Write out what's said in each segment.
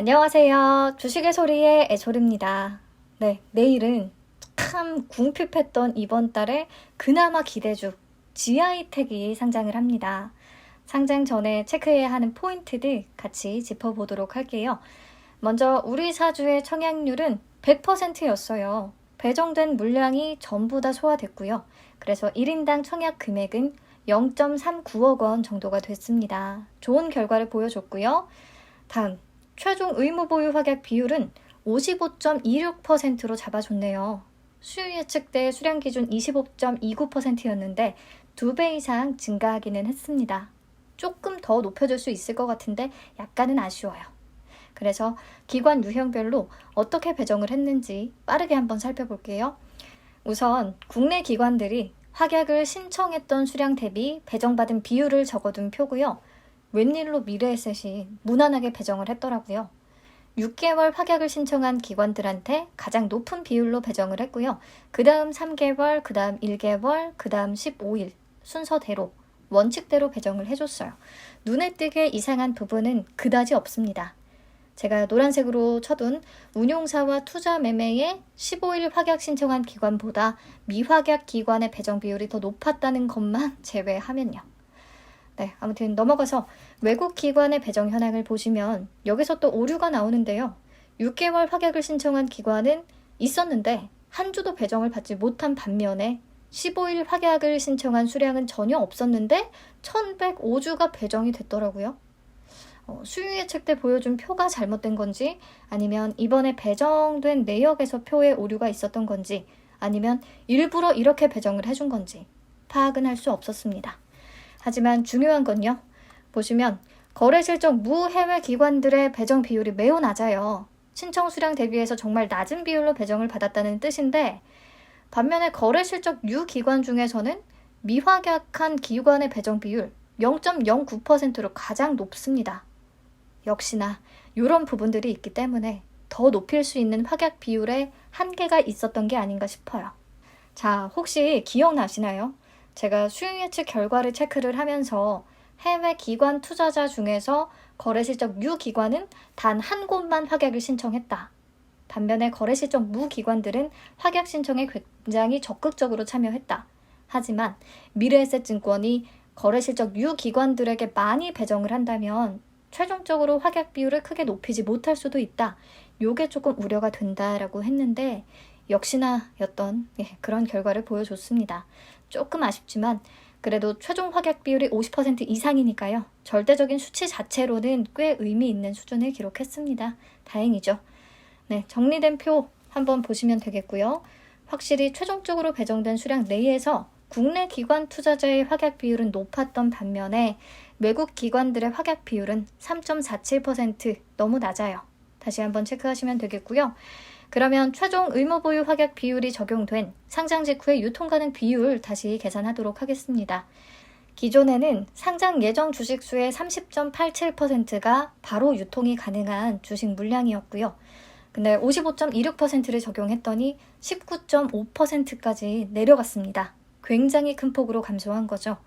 안녕하세요. 주식의 소리의 애솔입니다. 네, 내일은 참 궁핍했던 이번 달에 그나마 기대주 GI텍이 상장을 합니다. 상장 전에 체크해야 하는 포인트들 같이 짚어보도록 할게요. 먼저 우리 사주의 청약률은 100%였어요. 배정된 물량이 전부 다 소화됐고요. 그래서 1인당 청약 금액은 0.39억 원 정도가 됐습니다. 좋은 결과를 보여줬고요. 다음 최종 의무 보유 확약 비율은 55.26%로 잡아줬네요. 수요 예측 때 수량 기준 25.29%였는데 2배 이상 증가하기는 했습니다. 조금 더 높여줄 수 있을 것 같은데 약간은 아쉬워요. 그래서 기관 유형별로 어떻게 배정을 했는지 빠르게 한번 살펴볼게요. 우선 국내 기관들이 확약을 신청했던 수량 대비 배정받은 비율을 적어둔 표고요. 웬일로 미래에셋이 무난하게 배정을 했더라고요. 6개월 확약을 신청한 기관들한테 가장 높은 비율로 배정을 했고요. 그 다음 3개월, 그 다음 1개월, 그 다음 15일 순서대로 원칙대로 배정을 해줬어요. 눈에 띄게 이상한 부분은 그다지 없습니다. 제가 노란색으로 쳐둔 운용사와 투자 매매에 15일 확약 신청한 기관보다 미확약 기관의 배정 비율이 더 높았다는 것만 제외하면요. 네, 아무튼 넘어가서 외국 기관의 배정 현황을 보시면 여기서 또 오류가 나오는데요. 6개월 확약을 신청한 기관은 있었는데 한 주도 배정을 받지 못한 반면에 15일 확약을 신청한 수량은 전혀 없었는데 1105주가 배정이 됐더라고요. 수요 예측 때 보여준 표가 잘못된 건지 아니면 이번에 배정된 내역에서 표에 오류가 있었던 건지 아니면 일부러 이렇게 배정을 해준 건지 파악은 할 수 없었습니다. 하지만 중요한 건요. 보시면 거래 실적 무해외 기관들의 배정 비율이 매우 낮아요. 신청 수량 대비해서 정말 낮은 비율로 배정을 받았다는 뜻인데 반면에 거래 실적 유 기관 중에서는 미확약한 기관의 배정 비율 0.09%로 가장 높습니다. 역시나 이런 부분들이 있기 때문에 더 높일 수 있는 확약 비율에 한계가 있었던 게 아닌가 싶어요. 자, 혹시 기억나시나요? 제가 수요 예측 결과를 체크를 하면서 해외 기관 투자자 중에서 거래 실적 유 기관은 단 한 곳만 확약을 신청했다. 반면에 거래 실적 무 기관들은 확약 신청에 굉장히 적극적으로 참여했다. 하지만 미래에셋증권이 거래 실적 유 기관들에게 많이 배정을 한다면 최종적으로 확약 비율을 크게 높이지 못할 수도 있다. 요게 조금 우려가 된다라고 했는데 역시나 그런 결과를 보여줬습니다. 조금 아쉽지만 그래도 최종 확약 비율이 50% 이상이니까요. 절대적인 수치 자체로는 꽤 의미 있는 수준을 기록했습니다. 다행이죠. 네, 정리된 표 한번 보시면 되겠고요. 확실히 최종적으로 배정된 수량 내에서 국내 기관 투자자의 확약 비율은 높았던 반면에 외국 기관들의 확약 비율은 3.47% 너무 낮아요. 다시 한번 체크하시면 되겠고요. 그러면 최종 의무 보유 확약 비율이 적용된 상장 직후의 유통 가능 비율 다시 계산하도록 하겠습니다. 기존에는 상장 예정 주식 수의 30.87%가 바로 유통이 가능한 주식 물량이었고요. 근데 55.26%를 적용했더니 19.5%까지 내려갔습니다. 굉장히 큰 폭으로 감소한 거죠.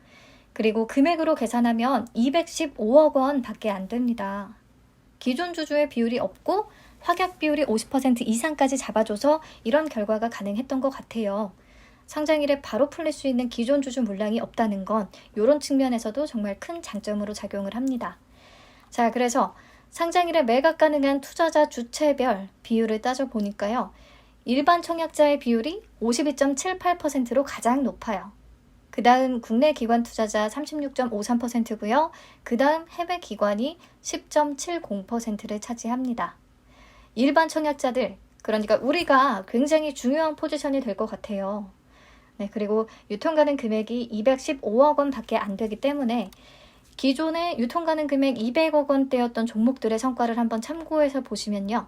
그리고 금액으로 계산하면 215억 원 밖에 안 됩니다. 기존 주주의 비율이 없고 확약 비율이 50% 이상까지 잡아줘서 이런 결과가 가능했던 것 같아요. 상장일에 바로 풀릴 수 있는 기존 주주 물량이 없다는 건 이런 측면에서도 정말 큰 장점으로 작용을 합니다. 자, 그래서 상장일에 매각 가능한 투자자 주체별 비율을 따져보니까요. 일반 청약자의 비율이 52.78%로 가장 높아요. 그 다음 국내 기관 투자자 36.53%고요. 그 다음 해외 기관이 10.70%를 차지합니다. 일반 청약자들, 그러니까 우리가 굉장히 중요한 포지션이 될 것 같아요. 네, 그리고 유통 가능 금액이 215억 원 밖에 안 되기 때문에 기존에 유통 가능 금액 200억 원대였던 종목들의 성과를 한번 참고해서 보시면요.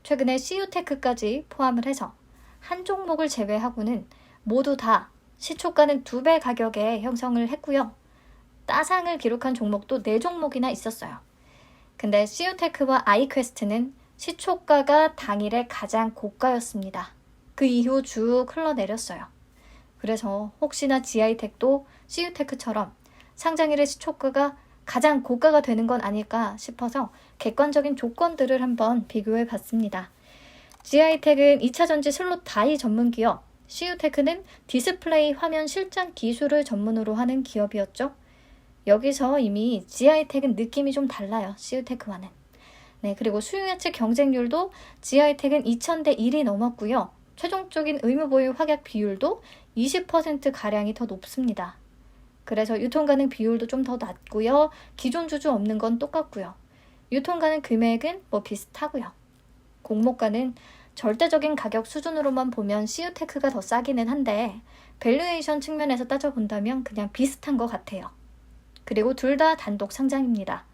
최근에 CU테크까지 포함을 해서 한 종목을 제외하고는 모두 다 시초가는 2배 가격에 형성을 했고요. 따상을 기록한 종목도 4종목이나 있었어요. 근데 CU테크와 아이퀘스트는 시초가가 당일에 가장 고가였습니다. 그 이후 쭉 흘러내렸어요. 그래서 혹시나 GI텍도 CU테크처럼 상장일의 시초가가 가장 고가가 되는 건 아닐까 싶어서 객관적인 조건들을 한번 비교해 봤습니다. GI텍은 2차전지 슬롯 다이 전문 기업, CU테크는 디스플레이 화면 실장 기술을 전문으로 하는 기업이었죠. 여기서 이미 GI텍은 느낌이 좀 달라요. CU테크와는. 네, 그리고 수요예측 경쟁률도 GI텍은 2000대 1이 넘었고요. 최종적인 의무보유 확약 비율도 20%가량이 더 높습니다. 그래서 유통가능 비율도 좀 더 낮고요. 기존 주주 없는 건 똑같고요. 유통가능 금액은 비슷하고요. 공모가는 절대적인 가격 수준으로만 보면 CU테크가 더 싸기는 한데 밸류에이션 측면에서 따져본다면 그냥 비슷한 것 같아요. 그리고 둘 다 단독 상장입니다.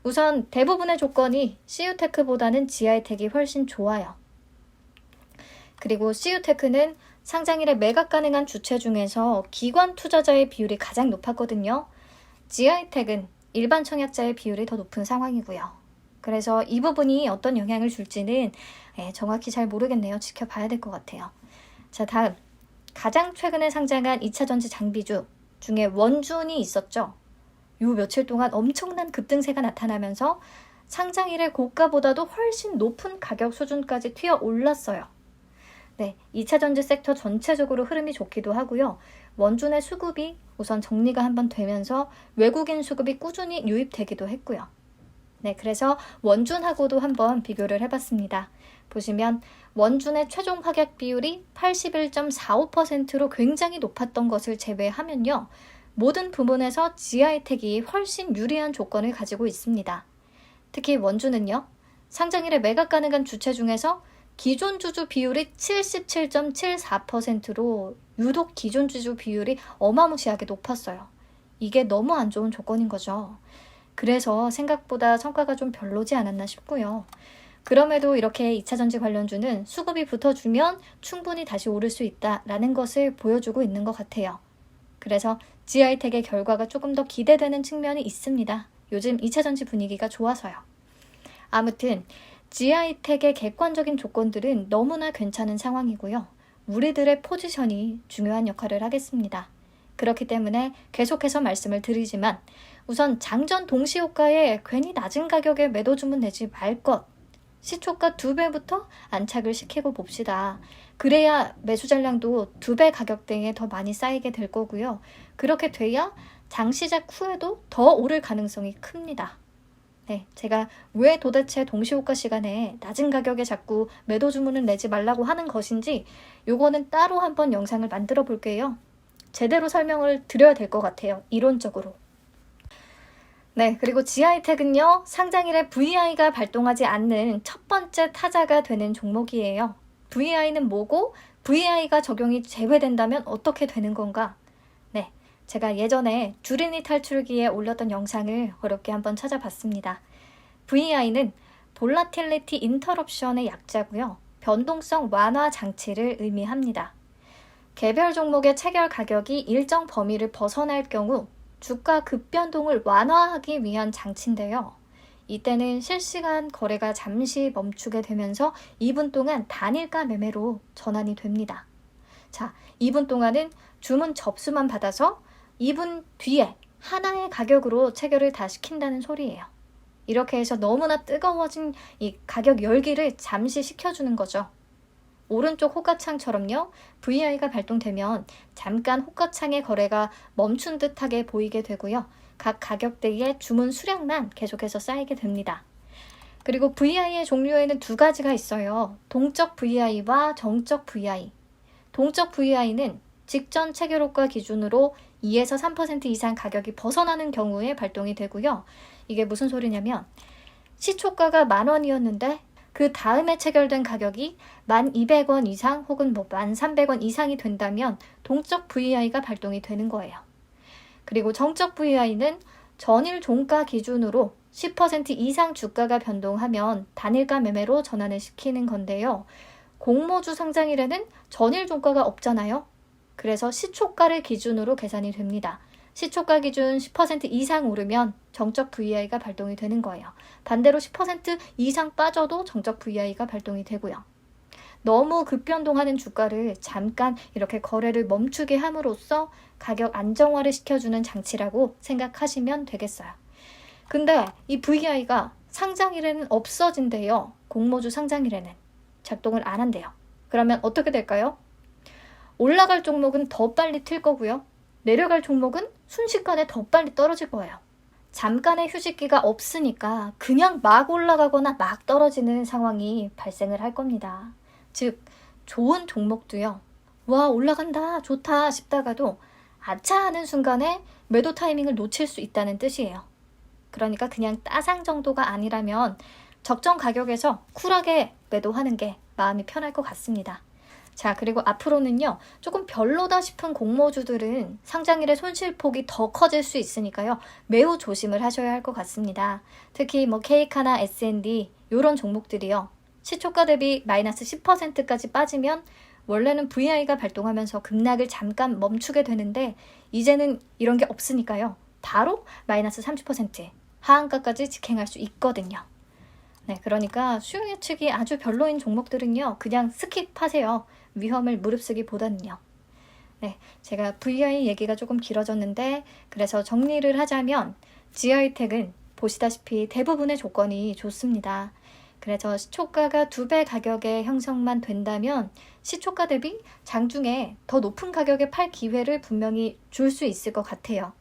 우선 대부분의 조건이 CU테크보다는 GI텍이 훨씬 좋아요. 그리고 CU테크는 상장일에 매각 가능한 주체 중에서 기관 투자자의 비율이 가장 높았거든요. GI텍은 일반 청약자의 비율이 더 높은 상황이고요. 그래서 이 부분이 어떤 영향을 줄지는 정확히 잘 모르겠네요. 지켜봐야 될 것 같아요. 자, 다음. 가장 최근에 상장한 2차전지 장비주 중에 원준이 있었죠. 요 며칠 동안 엄청난 급등세가 나타나면서 상장일의 고가보다도 훨씬 높은 가격 수준까지 튀어 올랐어요. 네, 2차전지 섹터 전체적으로 흐름이 좋기도 하고요. 원준의 수급이 우선 정리가 한번 되면서 외국인 수급이 꾸준히 유입되기도 했고요. 네, 그래서 원준하고도 한번 비교를 해봤습니다. 보시면 원준의 최종 확약 비율이 81.45%로 굉장히 높았던 것을 제외하면요. 모든 부문에서 GI텍이 훨씬 유리한 조건을 가지고 있습니다. 특히 원준은요. 상장일에 매각 가능한 주체 중에서 기존 주주 비율이 77.74%로 유독 기존 주주 비율이 어마무시하게 높았어요. 이게 너무 안 좋은 조건인 거죠. 그래서 생각보다 성과가 좀 별로지 않았나 싶고요. 그럼에도 이렇게 2차전지 관련주는 수급이 붙어주면 충분히 다시 오를 수 있다라는 것을 보여주고 있는 것 같아요. 그래서 GI텍의 결과가 조금 더 기대되는 측면이 있습니다. 요즘 2차전지 분위기가 좋아서요. 아무튼 GI텍의 객관적인 조건들은 너무나 괜찮은 상황이고요. 우리들의 포지션이 중요한 역할을 하겠습니다. 그렇기 때문에 계속해서 말씀을 드리지만 우선 장전 동시효과에 괜히 낮은 가격에 매도 주문 내지 말 것. 시초가 2배부터 안착을 시키고 봅시다. 그래야 매수 잔량도 2배 가격대에 더 많이 쌓이게 될 거고요. 그렇게 돼야 장시작 후에도 더 오를 가능성이 큽니다. 네, 제가 왜 도대체 동시효과 시간에 낮은 가격에 자꾸 매도 주문을 내지 말라고 하는 것인지 요거는 따로 한번 영상을 만들어 볼게요. 제대로 설명을 드려야 될 것 같아요. 이론적으로. 네, 그리고 GI텍은요. 상장일에 VI가 발동하지 않는 첫 번째 타자가 되는 종목이에요. VI는 뭐고 VI가 적용이 제외된다면 어떻게 되는 건가? 네, 제가 예전에 주린이 탈출기에 올렸던 영상을 어렵게 한번 찾아봤습니다. VI는 볼라틸리티 인터럽션의 약자고요. 변동성 완화 장치를 의미합니다. 개별 종목의 체결 가격이 일정 범위를 벗어날 경우 주가 급변동을 완화하기 위한 장치인데요. 이때는 실시간 거래가 잠시 멈추게 되면서 2분 동안 단일가 매매로 전환이 됩니다. 자, 2분 동안은 주문 접수만 받아서 2분 뒤에 하나의 가격으로 체결을 다 시킨다는 소리예요. 이렇게 해서 너무나 뜨거워진 이 가격 열기를 잠시 식혀주는 거죠. 오른쪽 호가창처럼요. VI가 발동되면 잠깐 호가창의 거래가 멈춘 듯하게 보이게 되고요. 각 가격대의 주문 수량만 계속해서 쌓이게 됩니다. 그리고 VI의 종류에는 두 가지가 있어요. 동적 VI와 정적 VI. 동적 VI는 직전 체결효과 기준으로 2에서 3% 이상 가격이 벗어나는 경우에 발동이 되고요. 이게 무슨 소리냐면 시초가가 10,000원이었는데 그 다음에 체결된 가격이 1,200원 이상 혹은 1,300원 이상이 된다면 동적 VI가 발동이 되는 거예요. 그리고 정적 VI는 전일 종가 기준으로 10% 이상 주가가 변동하면 단일가 매매로 전환을 시키는 건데요. 공모주 상장일에는 전일 종가가 없잖아요. 그래서 시초가를 기준으로 계산이 됩니다. 시초가 기준 10% 이상 오르면 정적 VI가 발동이 되는 거예요. 반대로 10% 이상 빠져도 정적 VI가 발동이 되고요. 너무 급변동하는 주가를 잠깐 이렇게 거래를 멈추게 함으로써 가격 안정화를 시켜주는 장치라고 생각하시면 되겠어요. 근데 이 VI가 상장일에는 없어진대요. 공모주 상장일에는 작동을 안 한대요. 그러면 어떻게 될까요? 올라갈 종목은 더 빨리 튈 거고요. 내려갈 종목은 순식간에 더 빨리 떨어질 거예요. 잠깐의 휴식기가 없으니까 그냥 막 올라가거나 막 떨어지는 상황이 발생을 할 겁니다. 즉, 좋은 종목도요. 와, 올라간다, 좋다 싶다가도 아차 하는 순간에 매도 타이밍을 놓칠 수 있다는 뜻이에요. 그러니까 그냥 따상 정도가 아니라면 적정 가격에서 쿨하게 매도하는 게 마음이 편할 것 같습니다. 자, 그리고 앞으로는요, 조금 별로다 싶은 공모주들은 상장일의 손실폭이 더 커질 수 있으니까요, 매우 조심을 하셔야 할 것 같습니다. 특히 케이카나 S&D 이런 종목들이요, 시초가 대비 마이너스 10%까지 빠지면 원래는 VI가 발동하면서 급락을 잠깐 멈추게 되는데 이제는 이런 게 없으니까요, 바로 마이너스 30% 하한가까지 직행할 수 있거든요. 네, 그러니까 수요 예측이 아주 별로인 종목들은요, 그냥 스킵하세요. 위험을 무릅쓰기보다는요. 네, 제가 VI 얘기가 조금 길어졌는데, 그래서 정리를 하자면 GI텍은 보시다시피 대부분의 조건이 좋습니다. 그래서 시초가가 2배 가격의 형성만 된다면 시초가 대비 장중에 더 높은 가격에 팔 기회를 분명히 줄 수 있을 것 같아요.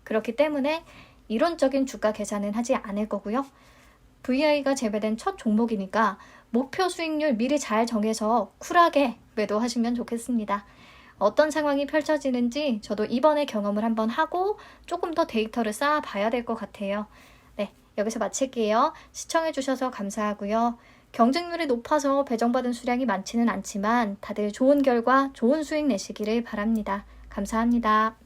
그렇기 때문에 이론적인 주가 계산은 하지 않을 거고요. VI가 재배된 첫 종목이니까 목표 수익률 미리 잘 정해서 쿨하게 매도하시면 좋겠습니다. 어떤 상황이 펼쳐지는지 저도 이번에 경험을 한번 하고 조금 더 데이터를 쌓아봐야 될 것 같아요. 네, 여기서 마칠게요. 시청해주셔서 감사하고요. 경쟁률이 높아서 배정받은 수량이 많지는 않지만 다들 좋은 결과, 좋은 수익 내시기를 바랍니다. 감사합니다.